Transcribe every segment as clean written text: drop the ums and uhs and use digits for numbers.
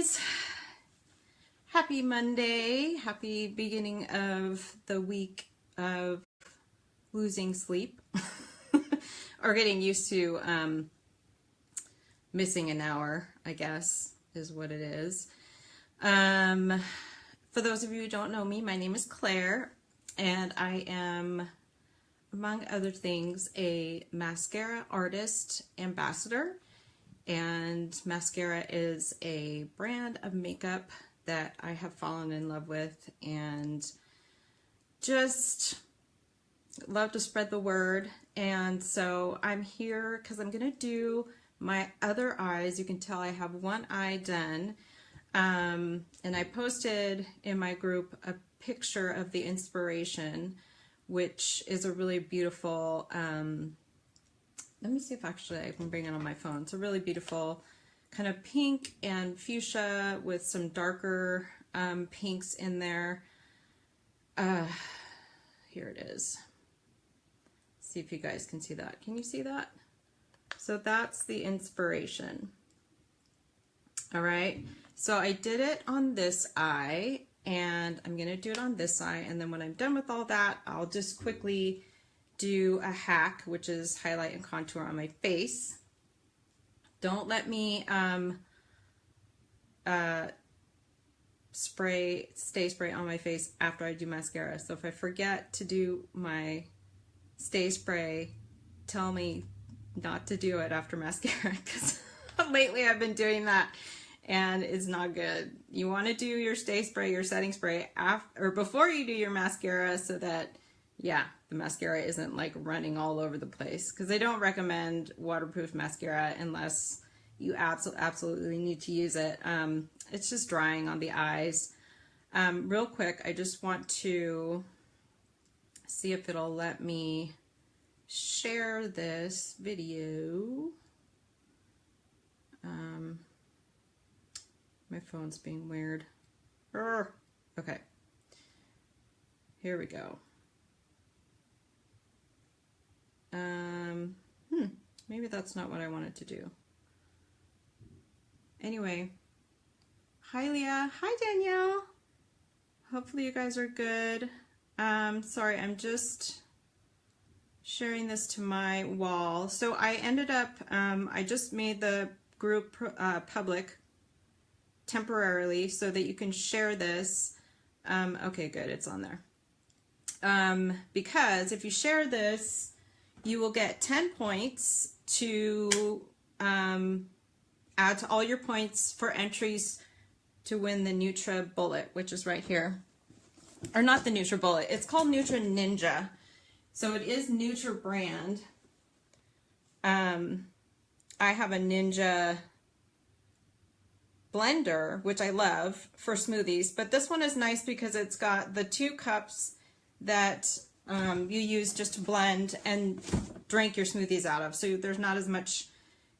guys, happy Monday, happy beginning of the week of losing sleep or getting used to missing an hour, I guess is what it is. For those of you who don't know me, my name is Claire and I am, among other things, a mascara artist ambassador. And Maskcara is a brand of makeup that I have fallen in love with and just love to spread the word. And so I'm here because I'm going to do my other eyes. You can tell I have one eye done. And I posted in my group a picture of the inspiration, which is a really beautiful, let me see if actually I can bring it on my phone. It's a really beautiful kind of pink and fuchsia with some darker pinks in there. Here it is. See if you guys can see that. Can you see that? So that's the inspiration. All right. So I did it on this eye and I'm going to do it on this eye. And then when I'm done with all that, I'll just quickly do a HAC, which is highlight and contour on my face. Don't let me stay spray on my face after I do mascara. So if I forget to do my stay spray, tell me not to do it after mascara, because lately I've been doing that and it's not good. You want to do your stay spray, your setting spray after or before you do your mascara, so that the mascara isn't like running all over the place, because I don't recommend waterproof mascara unless you absolutely need to use it. It's just drying on the eyes. Real quick, I just want to see if it'll let me share this video. My phone's being weird. Okay, here we go. Maybe that's not what I wanted to do. Anyway, hi Leah, hi Danielle. Hopefully you guys are good. Sorry, I'm just sharing this to my wall. So I ended up, I just made the group public temporarily so that you can share this. Okay, good, it's on there. Because if you share this, you will get 10 points to add to all your points for entries to win the Nutra Bullet, which is right here. Or not the Nutra Bullet, it's called Nutra Ninja. So it is Nutra brand. I have a Ninja blender, which I love for smoothies, but this one is nice because it's got the 2 cups that you use just to blend and drink your smoothies out of. So there's not as much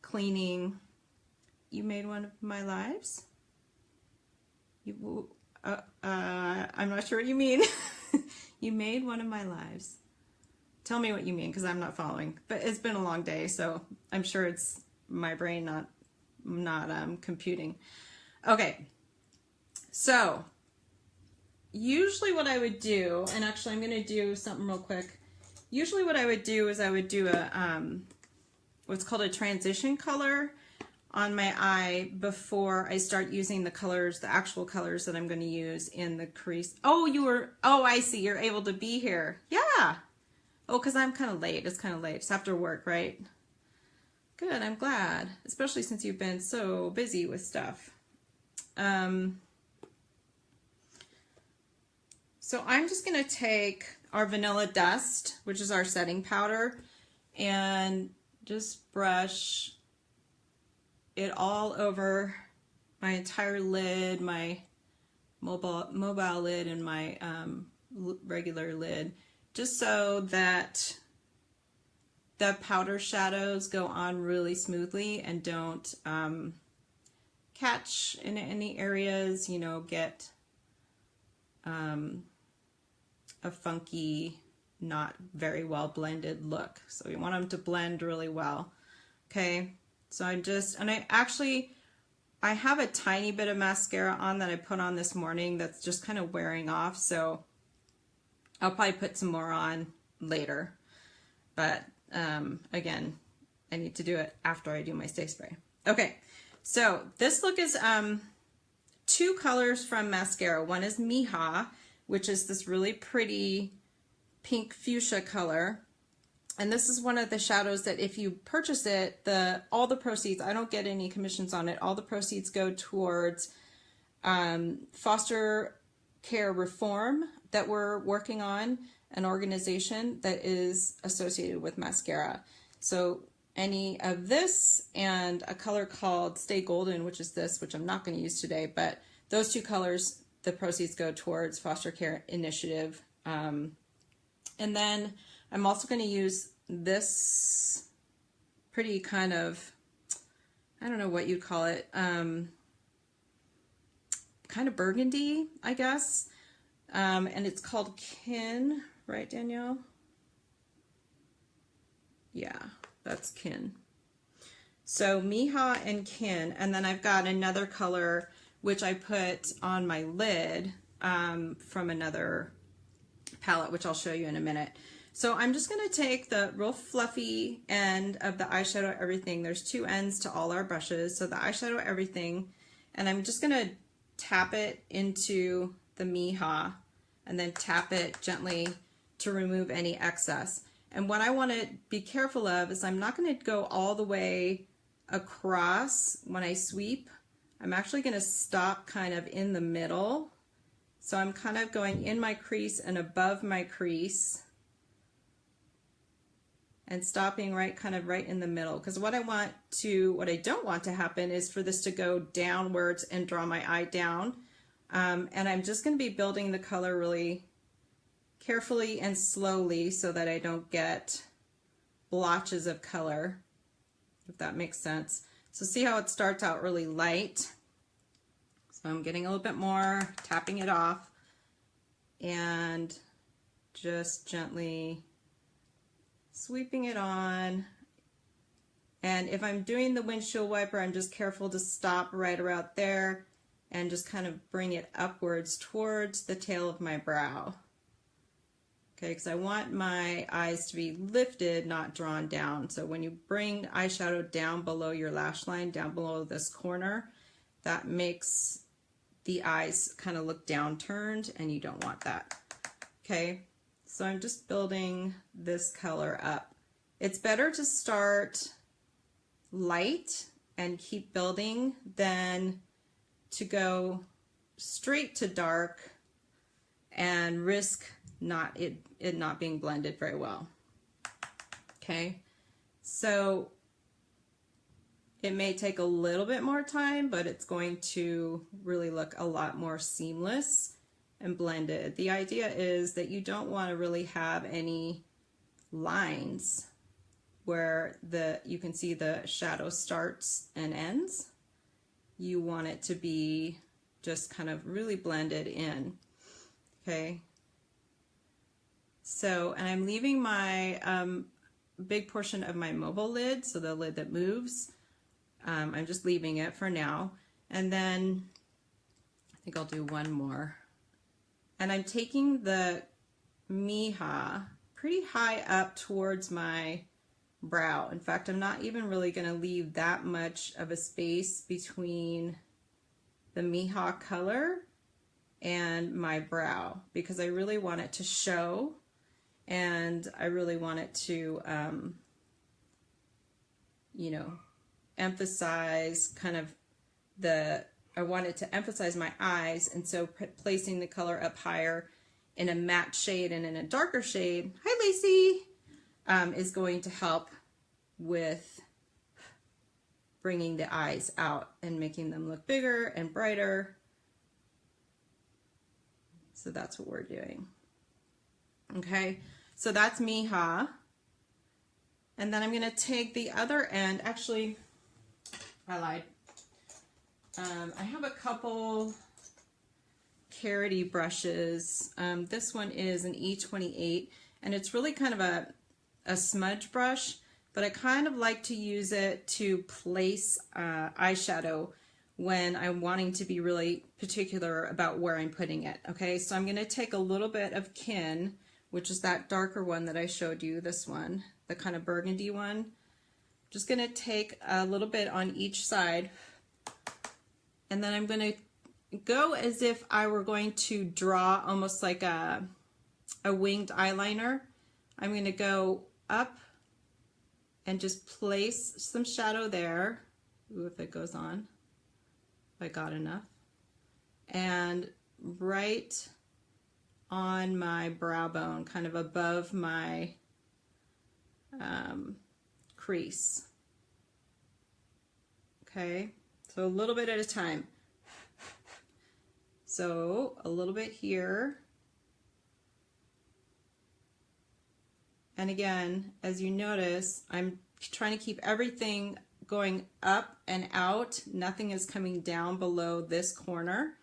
cleaning. You made one of my lives? I'm not sure what you mean. You made one of my lives. Tell me what you mean, because I'm not following. But it's been a long day, so I'm sure it's my brain not computing. Okay, so usually what I would do, and actually I'm going to do something real quick. Usually what I would do is I would do a what's called a transition color on my eye before I start using the colors, the actual colors that I'm going to use in the crease. Oh, I see, you're able to be here. Yeah. Oh, because I'm kind of late. It's kind of late. It's after work, right? Good, I'm glad, especially since you've been so busy with stuff. So I'm just going to take our Vanilla Dust, which is our setting powder, and just brush it all over my entire lid, my mobile lid, and my regular lid, just so that the powder shadows go on really smoothly and don't catch in any areas, you know, get a funky, not very well blended look. So we want them to blend really well. Okay, so I actually I have a tiny bit of mascara on that I put on this morning that's just kind of wearing off, so I'll probably put some more on later. But again, I need to do it after I do my stay spray. Okay, so this look is two colors from mascara. One is Hija, which is this really pretty pink fuchsia color. And this is one of the shadows that if you purchase it, all the proceeds, I don't get any commissions on it, all the proceeds go towards foster care reform that we're working on, an organization that is associated with mascara. So any of this and a color called Stay Golden, which is this, which I'm not going to use today, but those two colors, the proceeds go towards foster care initiative. And then I'm also going to use this pretty kind of, I don't know what you'd call it, kind of burgundy, I guess. And it's called Kin, right, Danielle? Yeah, that's Kin. So Hija and Kin, and then I've got another color which I put on my lid from another palette, which I'll show you in a minute. So I'm just going to take the real fluffy end of the eyeshadow everything. There's two ends to all our brushes. So the eyeshadow everything, and I'm just going to tap it into the Hija and then tap it gently to remove any excess. And what I want to be careful of is I'm not going to go all the way across when I sweep. I'm actually going to stop kind of in the middle. So I'm kind of going in my crease and above my crease and stopping right in the middle. Because what I don't want to happen is for this to go downwards and draw my eye down. And I'm just going to be building the color really carefully and slowly so that I don't get blotches of color, if that makes sense. So see how it starts out really light. So I'm getting a little bit more, tapping it off, and just gently sweeping it on. And if I'm doing the windshield wiper, I'm just careful to stop right around there and just kind of bring it upwards towards the tail of my brow. Okay, because I want my eyes to be lifted, not drawn down. So when you bring eyeshadow down below your lash line, down below this corner, that makes the eyes kind of look downturned, and you don't want that. Okay, so I'm just building this color up. It's better to start light and keep building than to go straight to dark and risk it not being blended very well. Okay, so it may take a little bit more time, but it's going to really look a lot more seamless and blended. The idea is that you don't want to really have any lines where you can see the shadow starts and ends. You want it to be just kind of really blended in. Okay. So, and I'm leaving my big portion of my mobile lid, so the lid that moves, I'm just leaving it for now. And then I think I'll do one more. And I'm taking the Hija pretty high up towards my brow. In fact, I'm not even really going to leave that much of a space between the Hija color and my brow, because I really want it to show. And I really want it to, you know, emphasize kind of I want it to emphasize my eyes. And so placing the color up higher in a matte shade and in a darker shade, hi Lacey, is going to help with bringing the eyes out and making them look bigger and brighter. So that's what we're doing. Okay, so that's Hija. And then I'm going to take the other end. Actually, I lied. I have a couple Karity brushes. This one is an E28, and it's really kind of a smudge brush, but I kind of like to use it to place eyeshadow when I'm wanting to be really particular about where I'm putting it. Okay, so I'm going to take a little bit of Kin, which is that darker one that I showed you, this one, the kind of burgundy one. Just going to take a little bit on each side, and then I'm going to go as if I were going to draw almost like a winged eyeliner. I'm going to go up and just place some shadow there. Ooh, if it goes on, if I got enough. And right on my brow bone, kind of above my crease. Okay, so a little bit at a time. So a little bit here. And again, as you notice, I'm trying to keep everything going up and out. Nothing is coming down below this corner.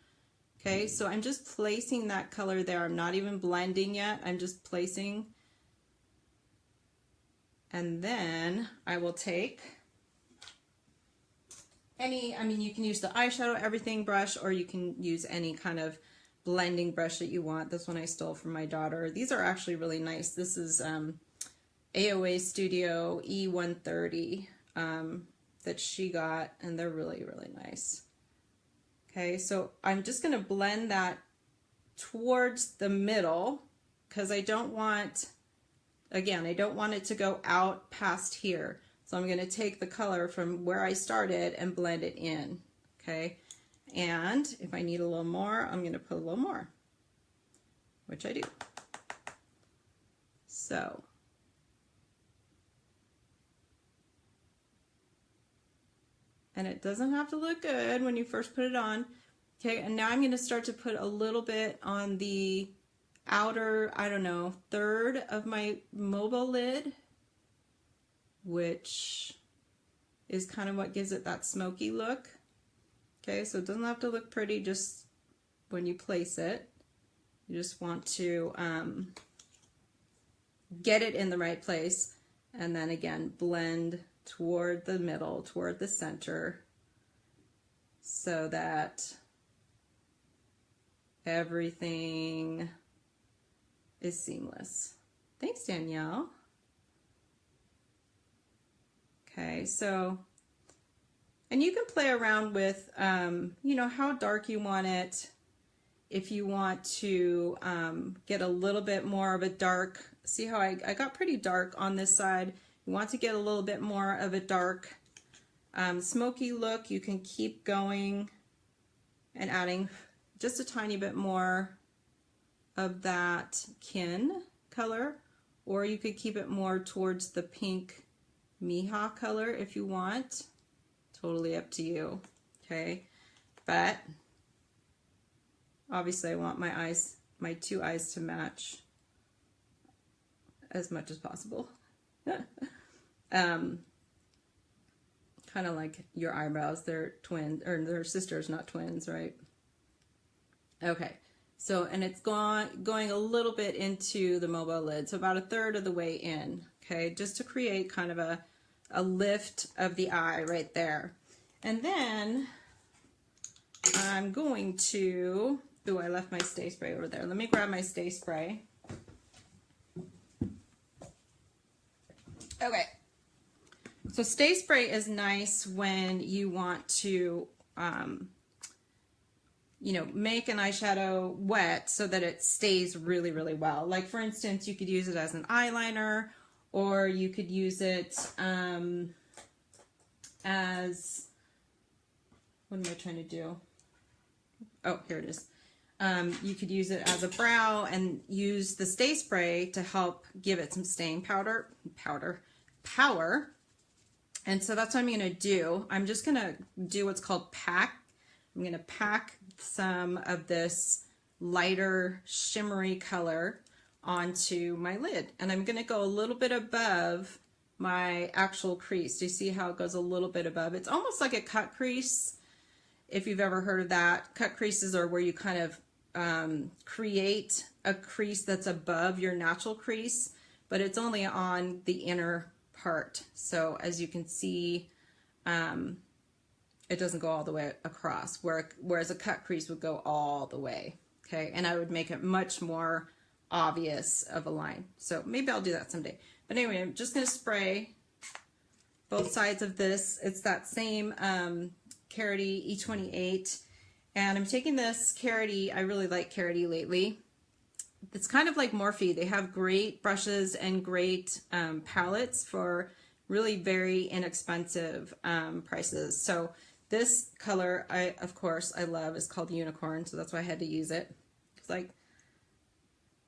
Okay, so I'm just placing that color there. I'm not even blending yet. I'm just placing. And then I will take any, I mean, you can use the eyeshadow everything brush, or you can use any kind of blending brush that you want. This one I stole from my daughter. These are actually really nice. This is AOA Studio E130 that she got, and they're really, really nice. Okay, so I'm just going to blend that towards the middle, because I don't want, again, I don't want it to go out past here. So I'm going to take the color from where I started and blend it in. Okay, and if I need a little more, I'm going to put a little more, which I do. So and it doesn't have to look good when you first put it on. Okay, and now I'm going to start to put a little bit on the outer, I don't know, third of my mobile lid, which is kind of what gives it that smoky look. Okay, so it doesn't have to look pretty just when you place it. You just want to get it in the right place, and then again blend toward the middle, toward the center, so that everything is seamless. Thanks, Danielle. Okay, so, and you can play around with, you know, how dark you want it. If you want to get a little bit more of a dark, see how I got pretty dark on this side. You want to get a little bit more of a dark smoky look, you can keep going and adding just a tiny bit more of that Kin color, or you could keep it more towards the pink Hija color if you want. Totally up to you. Okay, but obviously I want my eyes, my two eyes to match as much as possible. Kind of like your eyebrows, they're twins, or they're sisters, not twins, right? Okay, so, and it's going a little bit into the mobile lid, so about a third of the way in, okay, just to create kind of a lift of the eye right there. And then I'm going to, oh, I left my Stay Spray over there. Let me grab my Stay Spray. Okay, so Stay Spray is nice when you want to, you know, make an eyeshadow wet so that it stays really, really well. Like for instance, you could use it as an eyeliner, or you could use it as, what am I trying to do? Oh, here it is. You could use it as a brow and use the Stay Spray to help give it some staying power. And so that's what I'm going to do. I'm just going to do what's called pack. I'm going to pack some of this lighter shimmery color onto my lid, and I'm going to go a little bit above my actual crease. Do you see how it goes a little bit above? It's almost like a cut crease, if you've ever heard of that. Cut creases are where you kind of create a crease that's above your natural crease, but it's only on the inner part. So as you can see, it doesn't go all the way across, whereas a cut crease would go all the way, okay? And I would make it much more obvious of a line. So maybe I'll do that someday. But anyway, I'm just going to spray both sides of this. It's that same Karity E28. And I'm taking this Karity. I really like Karity lately. It's kind of like Morphe. They have great brushes and great palettes for really very inexpensive prices. So this color, of course, I love, is called Unicorn. So that's why I had to use it. It's like,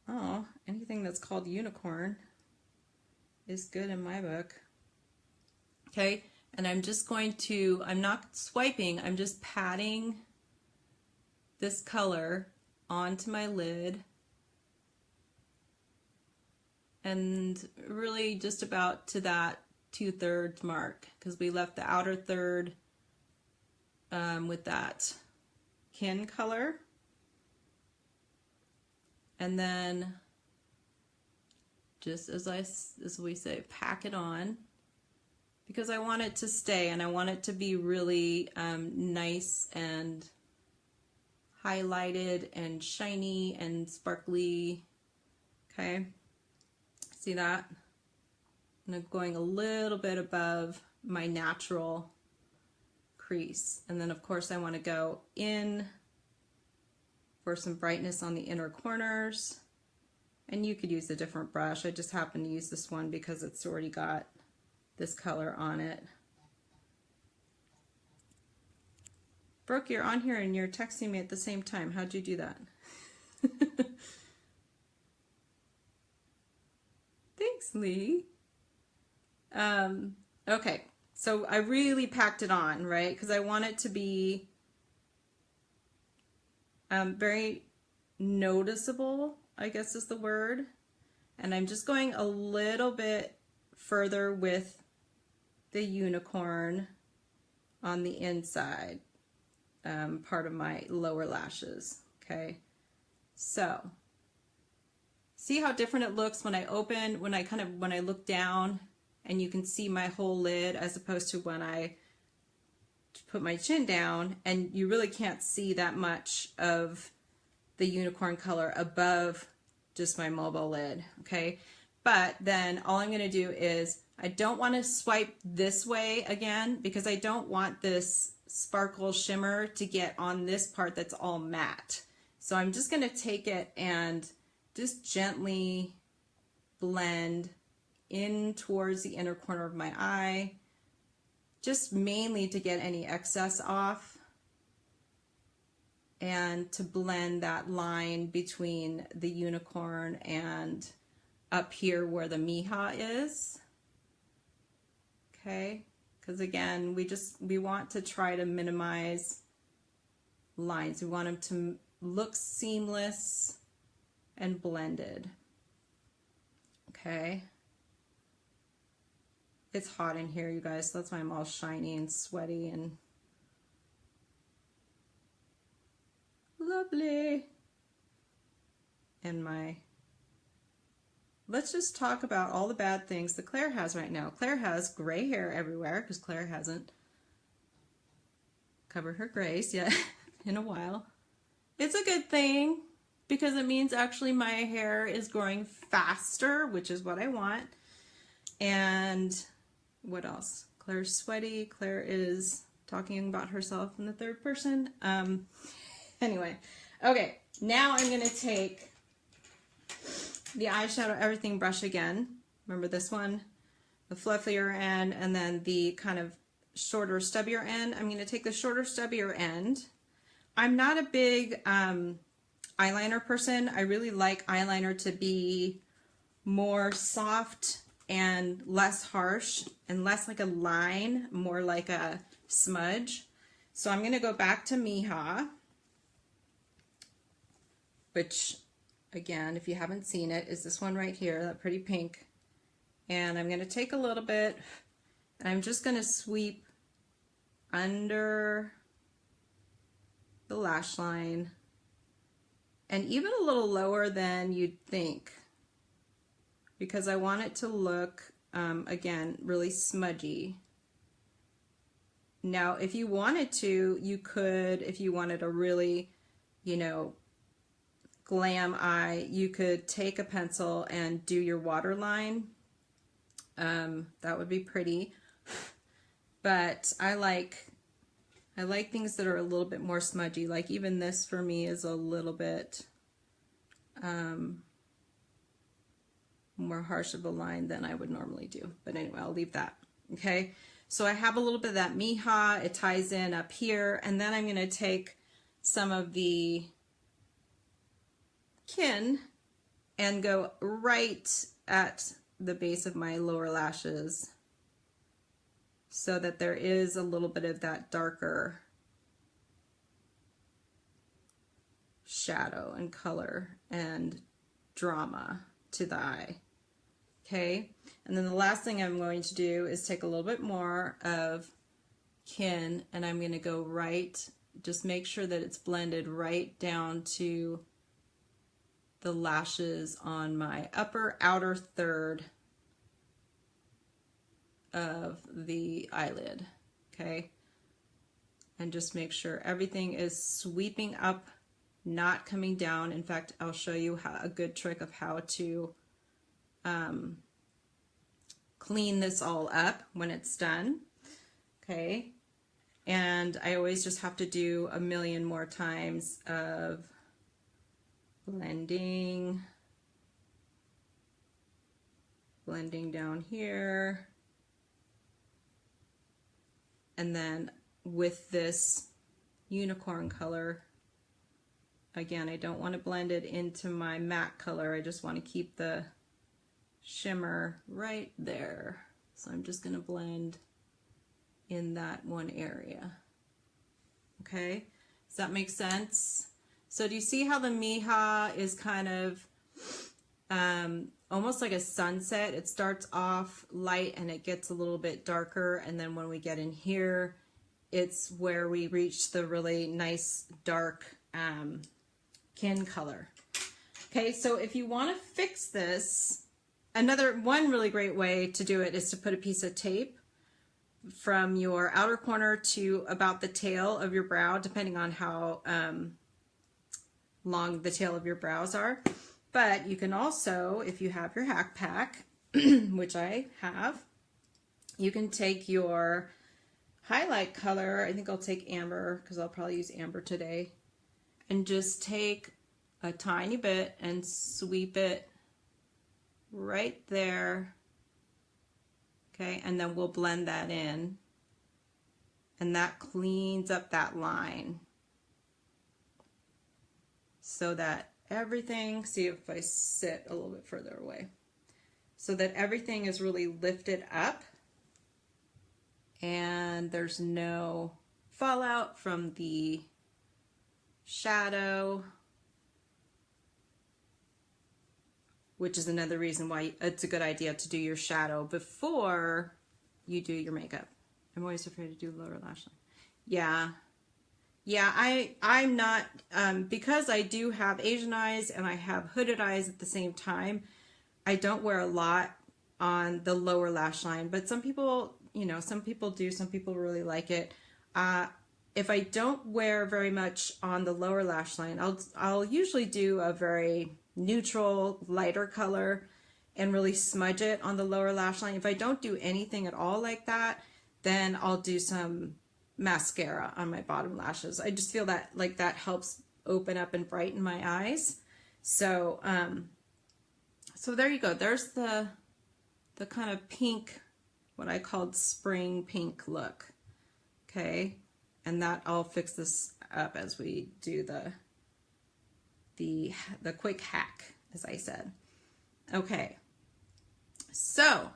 oh, anything that's called Unicorn is good in my book. Okay, and I'm just going to, I'm not swiping, I'm just patting this color onto my lid. And really just about to that 2/3 mark, because we left the outer third with that kin color. And then just as we say, pack it on, because I want it to stay and I want it to be really nice and highlighted and shiny and sparkly. Okay, see that? And I'm going a little bit above my natural crease. And then of course I want to go in for some brightness on the inner corners. And you could use a different brush. I just happen to use this one because it's already got this color on it. Brooke, you're on here and you're texting me at the same time. How'd you do that? Thanks, Lee. Okay, so I really packed it on, right? Because I want it to be very noticeable, I guess is the word. And I'm just going a little bit further with the unicorn on the inside, part of my lower lashes. Okay, so see how different it looks when I open, when I look down and you can see my whole lid, as opposed to when I put my chin down and you really can't see that much of the unicorn color above just my mobile lid. Okay, but then all I'm going to do is, I don't want to swipe this way again because I don't want this sparkle shimmer to get on this part that's all matte. So I'm just going to take it and just gently blend in towards the inner corner of my eye, just mainly to get any excess off and to blend that line between the unicorn and up here where the Hija is. Okay, because again, we want to try to minimize lines. We want them to look seamless and blended. Okay. It's hot in here, you guys, so that's why I'm all shiny and sweaty and lovely. And let's just talk about all the bad things that Claire has right now. Claire has gray hair everywhere because Claire hasn't covered her grays yet in a while. It's a good thing because it means actually my hair is growing faster, which is what I want. And what else? Claire's sweaty. Claire is talking about herself in the third person. Anyway, okay, now I'm going to take the eyeshadow everything brush again. Remember this one? The fluffier end and then the kind of shorter, stubbier end. I'm going to take the shorter, stubbier end. I'm not a big eyeliner person. I really like eyeliner to be more soft and less harsh and less like a line, more like a smudge. So I'm going to go back to Hija, which again, if you haven't seen it, is this one right here, that pretty pink. And I'm going to take a little bit and I'm just going to sweep under the lash line and even a little lower than you'd think, because I want it to look, again, really smudgy. Now, if you wanted to, you could, if you wanted a really, you know, glam eye, you could take a pencil and do your waterline. That would be pretty. But I like things that are a little bit more smudgy. Like even this for me is a little bit more harsh of a line than I would normally do. But anyway, I'll leave that. Okay, so I have a little bit of that Hija. It ties in up here, and then I'm going to take some of the Kin and go right at the base of my lower lashes so that there is a little bit of that darker shadow and color and drama to the eye. Okay, and then the last thing I'm going to do is take a little bit more of Kin, and I'm going to go right, just make sure that it's blended right down to the lashes on my upper outer third of the eyelid. Okay, and just make sure everything is sweeping up, not coming down. In fact, I'll show you a good trick of how to clean this all up when it's done. Okay, and I always just have to do a million more times of blending down here, and then with this unicorn color, again, I don't want to blend it into my matte color. I just want to keep the shimmer right there. So I'm just going to blend in that one area. Okay, does that make sense? So do you see how the Hija is kind of almost like a sunset? It starts off light and it gets a little bit darker, and then when we get in here, it's where we reach the really nice dark Kin color. Okay, so if you want to fix this, one really great way to do it is to put a piece of tape from your outer corner to about the tail of your brow, depending on how long the tail of your brows are. But you can also, if you have your HAC pack, which I have, you can take your highlight color. I think I'll take amber because I'll probably use amber today, and just take a tiny bit and sweep it right there. Okay, and then we'll blend that in, and that cleans up that line so that everything, see if I sit a little bit further away, so that everything is really lifted up and there's no fallout from the shadow, which is another reason why it's a good idea to do your shadow before you do your makeup. I'm always afraid to do lower lash line. Yeah, I'm not, because I do have Asian eyes and I have hooded eyes at the same time, I don't wear a lot on the lower lash line, but some people, you know, some people do, some people really like it. If I don't wear very much on the lower lash line, I'll usually do a very neutral, lighter color and really smudge it on the lower lash line. If I don't do anything at all like that, then I'll do some mascara on my bottom lashes. I just feel that like that helps open up and brighten my eyes. So so there you go. There's the kind of pink, what I called spring pink look. Okay, and that I'll fix this up as we do the quick hack, as I said. Okay, so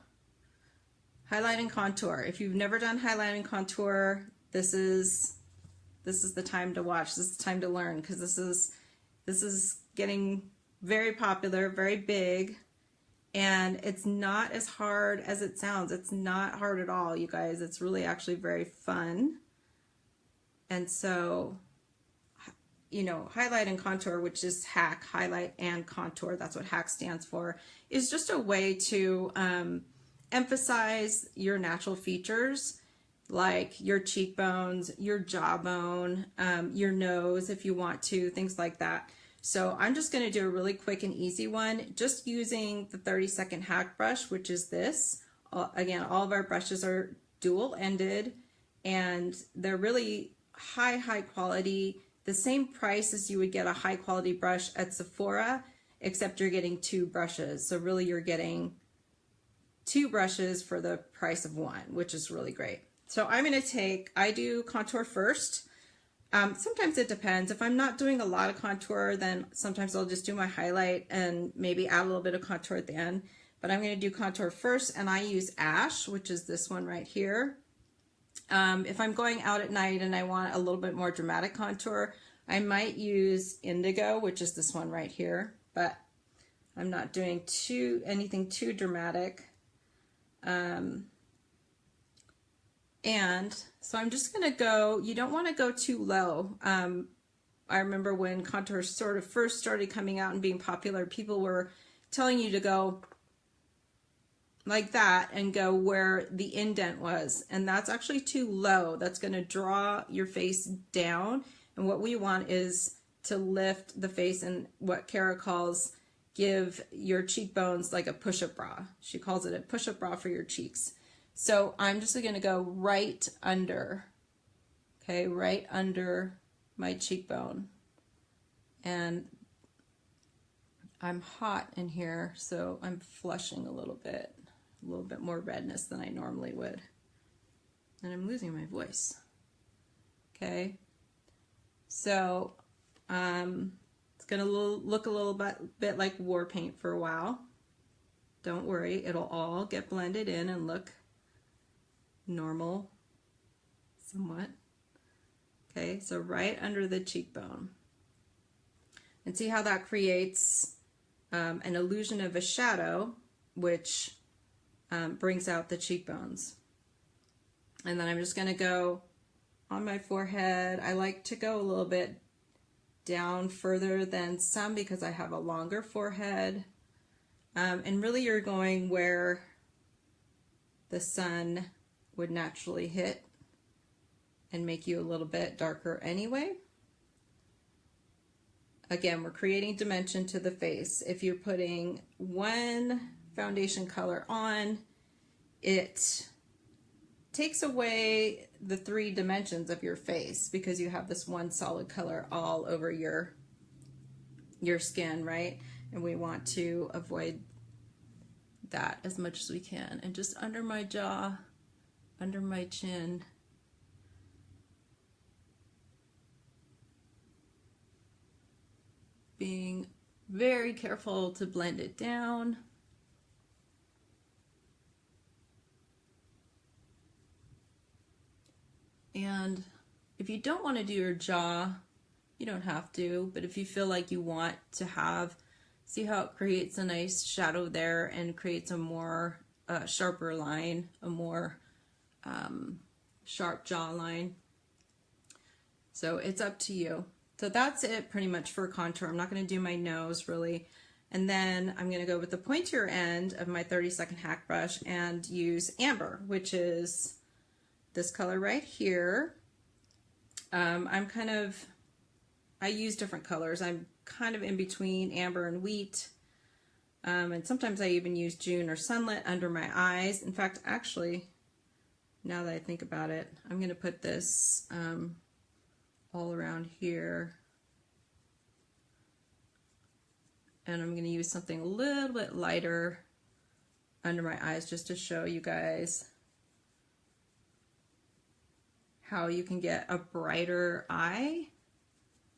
highlight and contour. If you've never done highlight and contour, this is the time to watch. This is the time to learn, because this is getting very popular, very big, and it's not as hard as it sounds. It's not hard at all, you guys. It's really actually very fun. And so, you know, highlight and contour, which is HAC, highlight and contour, that's what HAC stands for, is just a way to emphasize your natural features. like your cheekbones, your jawbone, your nose if you want to, things like that. So I'm just going to do a really quick and easy one, just using the 30-second HAC brush, which is this. Again, all of our brushes are dual-ended, and they're really high quality, the same price as you would get a high quality brush at Sephora, except you're getting 2 brushes. So really you're getting 2 brushes for the price of 1, which is really great. So I'm going to I do contour first. Sometimes it depends. If I'm not doing a lot of contour, then sometimes I'll just do my highlight and maybe add a little bit of contour at the end. But I'm going to do contour first, and I use Ash, which is this one right here. If I'm going out at night and I want a little bit more dramatic contour, I might use Indigo, which is this one right here. But I'm not doing anything too dramatic. And so I'm just going to go, you don't want to go too low. I remember when contour sort of first started coming out and being popular, people were telling you to go like that and go where the indent was. And that's actually too low. That's going to draw your face down. And what we want is to lift the face and what Kara calls give your cheekbones like a push-up bra. She calls it a push-up bra for your cheeks. So I'm just going to go right under, okay, right under my cheekbone. And I'm hot in here, so I'm flushing a little bit more redness than I normally would. And I'm losing my voice. Okay, so it's going to look a little bit like war paint for a while. Don't worry, it'll all get blended in and look normal, somewhat. Okay, so right under the cheekbone. And see how that creates an illusion of a shadow, which brings out the cheekbones. And then I'm just going to go on my forehead. I like to go a little bit down further than some because I have a longer forehead. And really you're going where the sun would naturally hit and make you a little bit darker anyway. Again, we're creating dimension to the face. If you're putting one foundation color on, it takes away the 3 dimensions of your face because you have this one solid color all over your skin, right? And we want to avoid that as much as we can. And just under my jaw, under my chin, being very careful to blend it down. And if you don't want to do your jaw, you don't have to, but if you feel like you want to have, see how it creates a nice shadow there and creates a more sharper line, a more sharp jawline. So it's up to you. So that's it pretty much for contour. I'm not going to do my nose really. And then I'm going to go with the pointier end of my 30-second HAC brush and use Amber, which is this color right here. I use different colors. I'm kind of in between Amber and Wheat. And sometimes I even use June or Sunlit under my eyes. In fact, actually, now that I think about it, I'm going to put this all around here. And I'm going to use something a little bit lighter under my eyes just to show you guys how you can get a brighter eye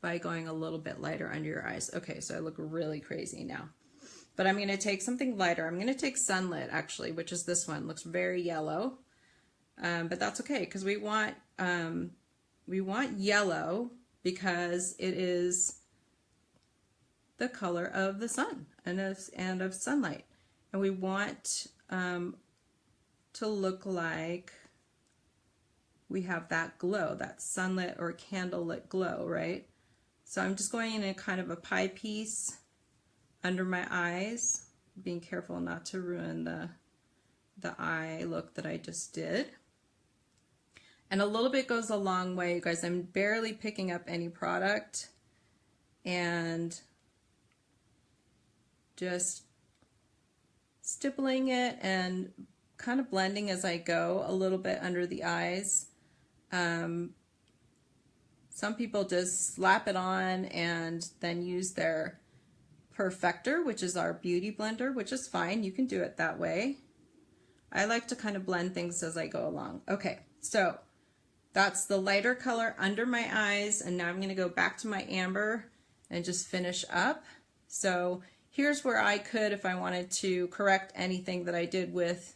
by going a little bit lighter under your eyes. Okay, so I look really crazy now. But I'm going to take something lighter. I'm going to take Sunlit, actually, which is this one. Looks very yellow. But that's okay, because we want yellow because it is the color of the sun and of sunlight. And we want to look like we have that glow, that sunlit or candlelit glow, right? So I'm just going in a kind of a pie piece under my eyes, being careful not to ruin the eye look that I just did. And a little bit goes a long way, you guys. I'm barely picking up any product and just stippling it and kind of blending as I go a little bit under the eyes. Some people just slap it on and then use their perfector, which is our beauty blender, which is fine. You can do it that way. I like to kind of blend things as I go along. Okay, so that's the lighter color under my eyes, and now I'm going to go back to my amber and just finish up. So here's where I could, if I wanted to correct anything that I did with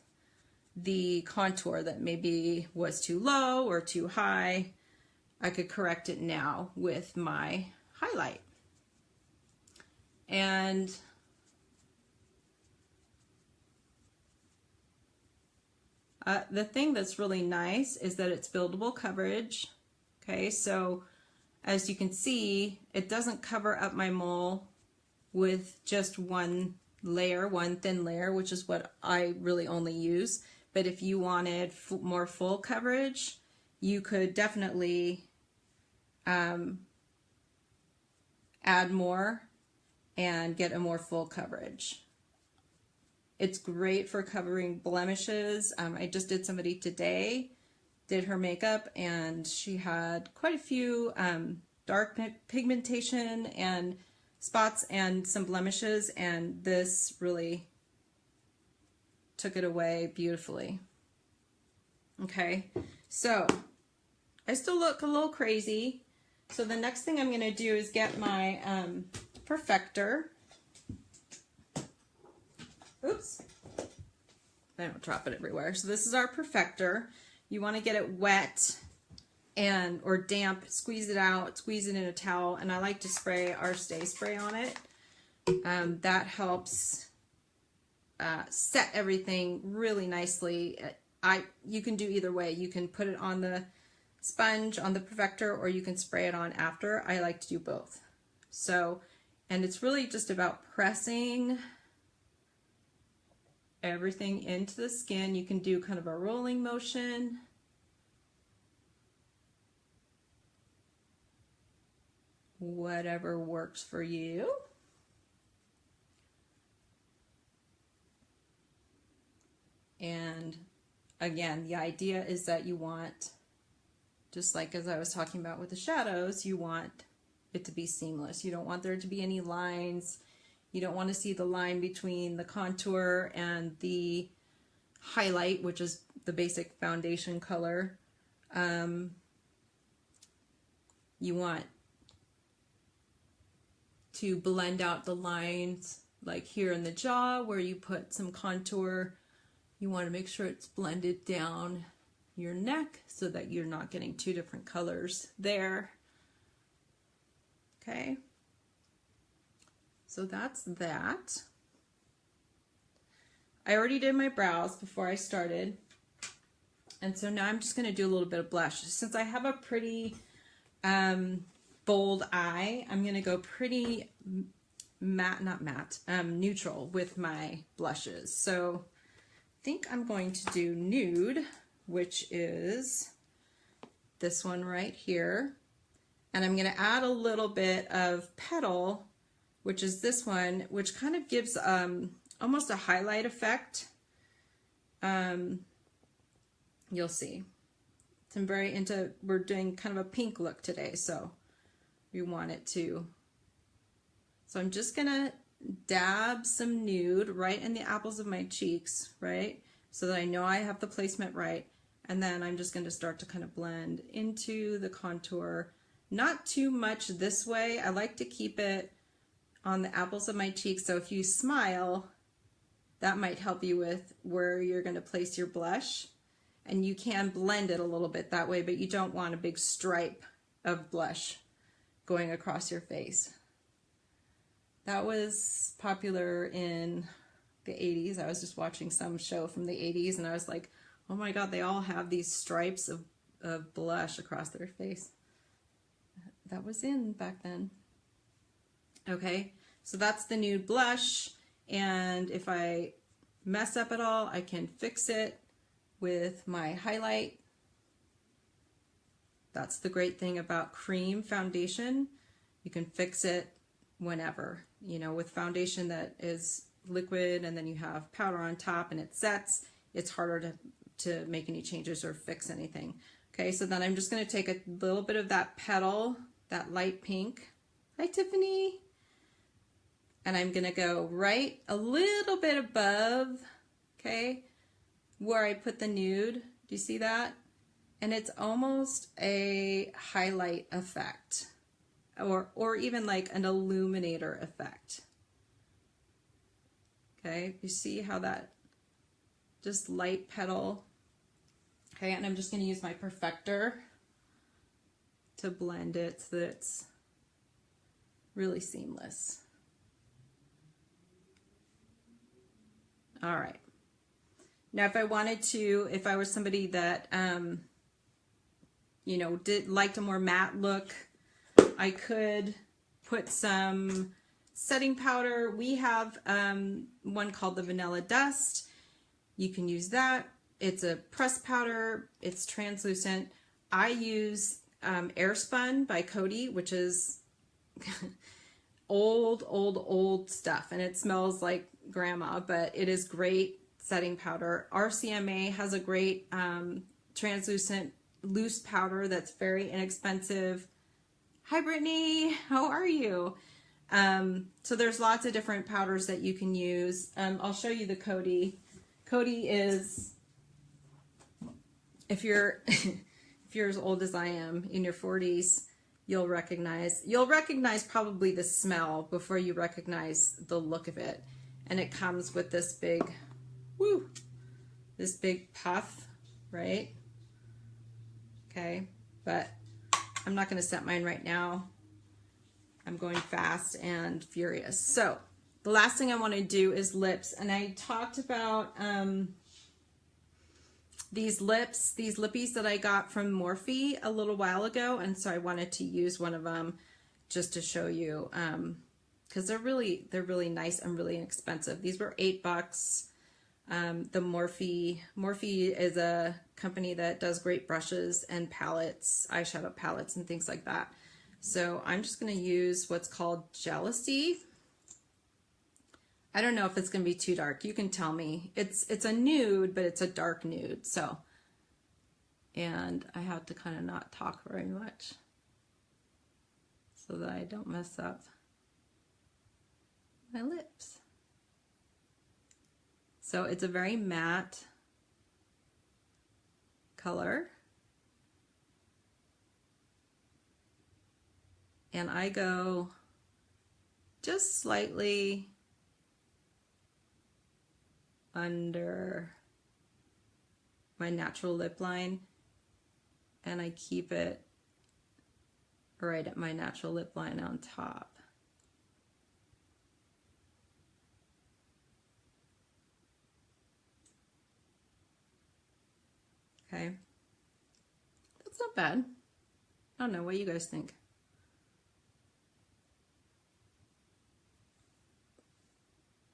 the contour that maybe was too low or too high, I could correct it now with my highlight. And the thing that's really nice is that it's buildable coverage. Okay, so as you can see, it doesn't cover up my mole with just one layer, one thin layer, which is what I really only use. But if you wanted more full coverage, you could definitely add more and get a more full coverage. It's great for covering blemishes. I just did somebody today, did her makeup, and she had quite a few dark pigmentation and spots and some blemishes, and this really took it away beautifully. Okay, so I still look a little crazy. So the next thing I'm gonna do is get my perfector. Oops, I don't drop it everywhere. So this is our perfector. You want to get it wet and or damp, squeeze it out, squeeze it in a towel, and I like to spray our Stay Spray on it. That helps set everything really nicely. You can do either way. You can put it on the sponge, on the perfector, or you can spray it on after. I like to do both. So, and it's really just about pressing everything into the skin. You can do kind of a rolling motion. Whatever works for you. And again, the idea is that you want, just like as I was talking about with the shadows, you want it to be seamless. You don't want there to be any lines. You don't want to see the line between the contour and the highlight, which is the basic foundation color. You want to blend out the lines, like here in the jaw where you put some contour. You want to make sure it's blended down your neck so that you're not getting two different colors there. Okay. So that's that. I already did my brows before I started. And so now I'm just going to do a little bit of blush. Since I have a pretty bold eye, I'm going to go pretty neutral with my blushes. So I think I'm going to do Nude, which is this one right here. And I'm going to add a little bit of Petal, which is this one, which kind of gives almost a highlight effect. You'll see. So I'm very into, we're doing kind of a pink look today, so we want it to. So I'm just gonna dab some Nude right in the apples of my cheeks, right? So that I know I have the placement right. And then I'm just gonna start to kind of blend into the contour. Not too much this way. I like to keep it on the apples of my cheeks, so if you smile, that might help you with where you're going to place your blush, and you can blend it a little bit that way, but you don't want a big stripe of blush going across your face. That was popular in the 80s. I was just watching some show from the 80s, and I was like, oh my god, they all have these stripes of blush across their face. That was in back then. Okay, so that's the Nude blush, and if I mess up at all, I can fix it with my highlight. That's the great thing about cream foundation. You can fix it whenever. You know, with foundation that is liquid and then you have powder on top and it sets, it's harder to make any changes or fix anything. Okay, so then I'm just going to take a little bit of that Petal, that light pink. Hi, Tiffany. And I'm going to go right a little bit above, okay, where I put the nude. Do you see that? And it's almost a highlight effect, or even like an illuminator effect. Okay, you see how that just light Petal. Okay, and I'm just going to use my perfector to blend it so that it's really seamless. All right. Now, if I wanted to, if I was somebody that, you know, liked a more matte look, I could put some setting powder. We have one called the Vanilla Dust. You can use that. It's a pressed powder. It's translucent. I use Airspun by Coty, which is old stuff, and it smells like grandma, but it is great setting powder. RCMA has a great translucent loose powder that's very inexpensive. Hi Brittany, how are you? So there's lots of different powders that you can use. I'll show you the Coty. Coty is, if you're if you're as old as I am, in your 40s, you'll recognize probably the smell before you recognize the look of it. And it comes with this big, this big puff, right? Okay, but I'm not going to set mine right now. I'm going fast and furious. So the last thing I want to do is lips. And I talked about these lips, these lippies that I got from Morphe a little while ago. And so I wanted to use one of them just to show you, because they're really nice and really inexpensive. These were $8. The Morphe is a company that does great brushes and palettes, eyeshadow palettes and things like that. So I'm just going to use what's called Jealousy. I don't know if it's going to be too dark. You can tell me. It's a nude, but it's a dark nude. So, and I have to kind of not talk very much so that I don't mess up my lips. So it's a very matte color. And I go just slightly under my natural lip line, and I keep it right at my natural lip line on top. Okay, that's not bad. I don't know, what do you guys think?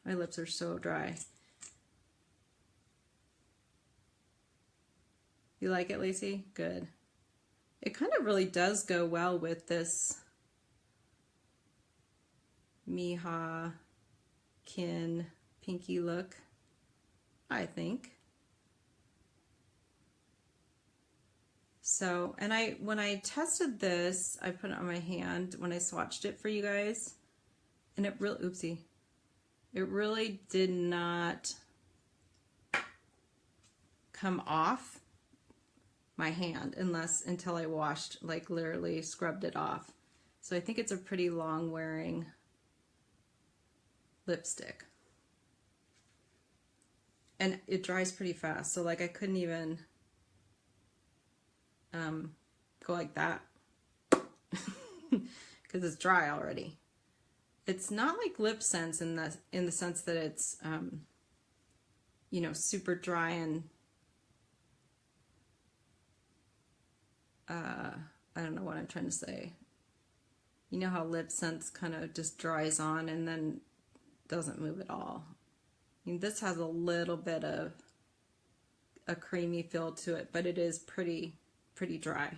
My lips are so dry. You like it, Lacey? Good. It kind of really does go well with this Hija Kin pinky look, I think. So, and when I tested this, I put it on my hand when I swatched it for you guys, and it really, oopsie. It really did not come off my hand until I washed, like literally scrubbed it off. So I think it's a pretty long wearing lipstick. And it dries pretty fast. So like I couldn't even go like that because it's dry already. It's not like lip sense in the sense that it's you know, super dry and I don't know what I'm trying to say. You know how lip sense kind of just dries on and then doesn't move at all. I mean, this has a little bit of a creamy feel to it, but it is pretty dry.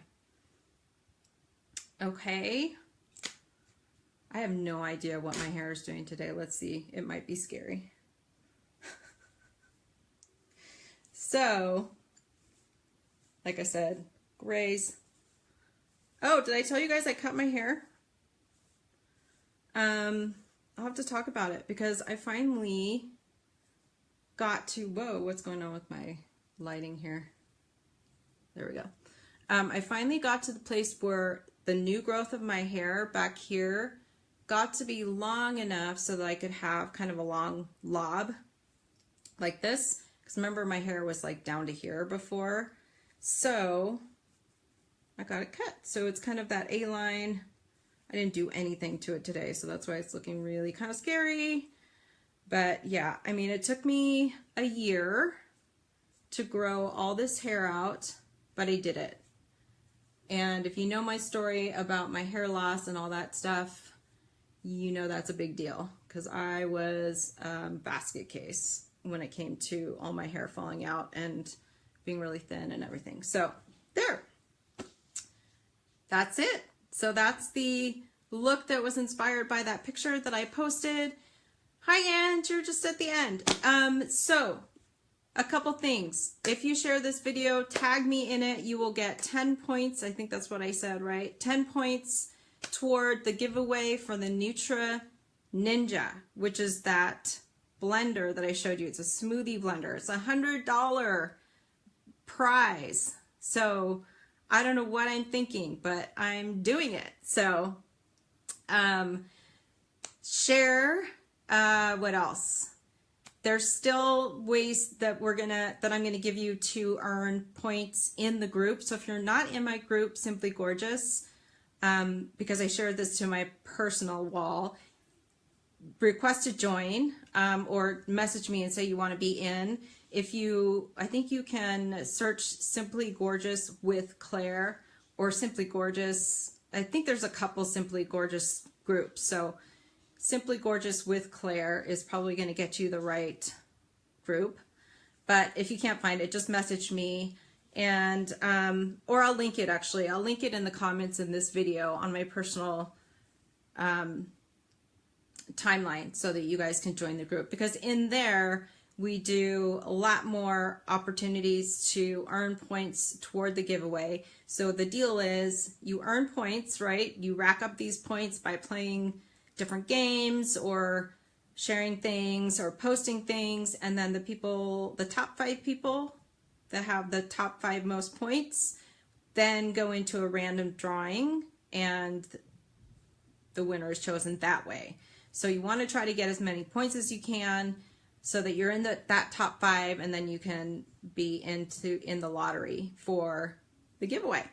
Okay. I have no idea what my hair is doing today. Let's see. It might be scary. So, like I said, grays. Oh, did I tell you guys I cut my hair? I'll have to talk about it because I finally got to, whoa, what's going on with my lighting here? There we go. I finally got to the place where the new growth of my hair back here got to be long enough so that I could have kind of a long lob like this. Because remember, my hair was like down to here before. So I got it cut. So it's kind of that A-line. I didn't do anything to it today, so that's why it's looking really kind of scary. But yeah, I mean, it took me a year to grow all this hair out, but I did it. And if you know my story about my hair loss and all that stuff, you know that's a big deal because I was basket case when it came to all my hair falling out and being really thin and everything. So there, that's it. So that's the look that was inspired by that picture that I posted. Hi, Ange, you're just at the end. So a couple things. If you share this video, tag me in it, you will get 10 points. I think that's what I said, right? 10 points toward the giveaway for the Nutra Ninja, which is that blender that I showed you. It's a smoothie blender. It's $100 prize. So I don't know what I'm thinking, but I'm doing it. So share. What else? There's still ways that I'm gonna give you to earn points in the group. So if you're not in my group, Simply Gorgeous, because I shared this to my personal wall, request to join or message me and say you want to be in. I think you can search Simply Gorgeous with Claire or Simply Gorgeous. I think there's a couple Simply Gorgeous groups. So Simply Gorgeous with Claire is probably going to get you the right group. But if you can't find it, just message me and or I'll link it actually. I'll link it in the comments in this video on my personal timeline so that you guys can join the group, because in there we do a lot more opportunities to earn points toward the giveaway. So the deal is you earn points, right? You rack up these points by playing different games or sharing things or posting things, and then the top 5 people that have the top 5 most points then go into a random drawing and the winner is chosen that way. So you want to try to get as many points as you can so that you're in that top 5, and then you can be in the lottery for the giveaway.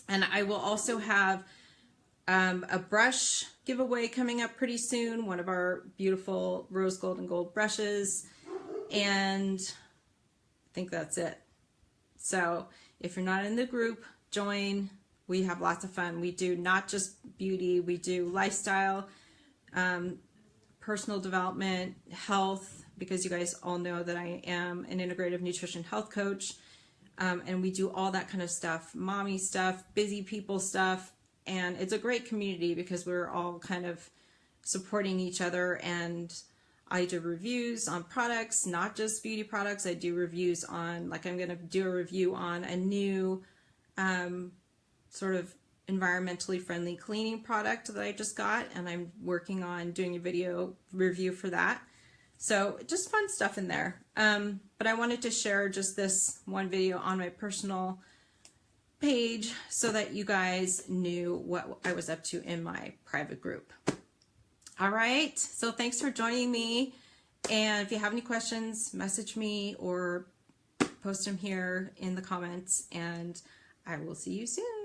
And I will also have a brush giveaway coming up pretty soon, one of our beautiful rose gold and gold brushes, and I think that's it. So if you're not in the group, join. We have lots of fun. We do not just beauty, we do lifestyle, personal development, health, because you guys all know that I am an integrative nutrition health coach, and we do all that kind of stuff, mommy stuff, busy people stuff. And it's a great community because we're all kind of supporting each other. And I do reviews on products, not just beauty products. I do reviews on, like I'm going to do a review on a new sort of environmentally friendly cleaning product that I just got. And I'm working on doing a video review for that. So just fun stuff in there. But I wanted to share just this one video on my personal page so that you guys knew what I was up to in my private group. All right, so thanks for joining me, and if you have any questions, message me or post them here in the comments, and I will see you soon.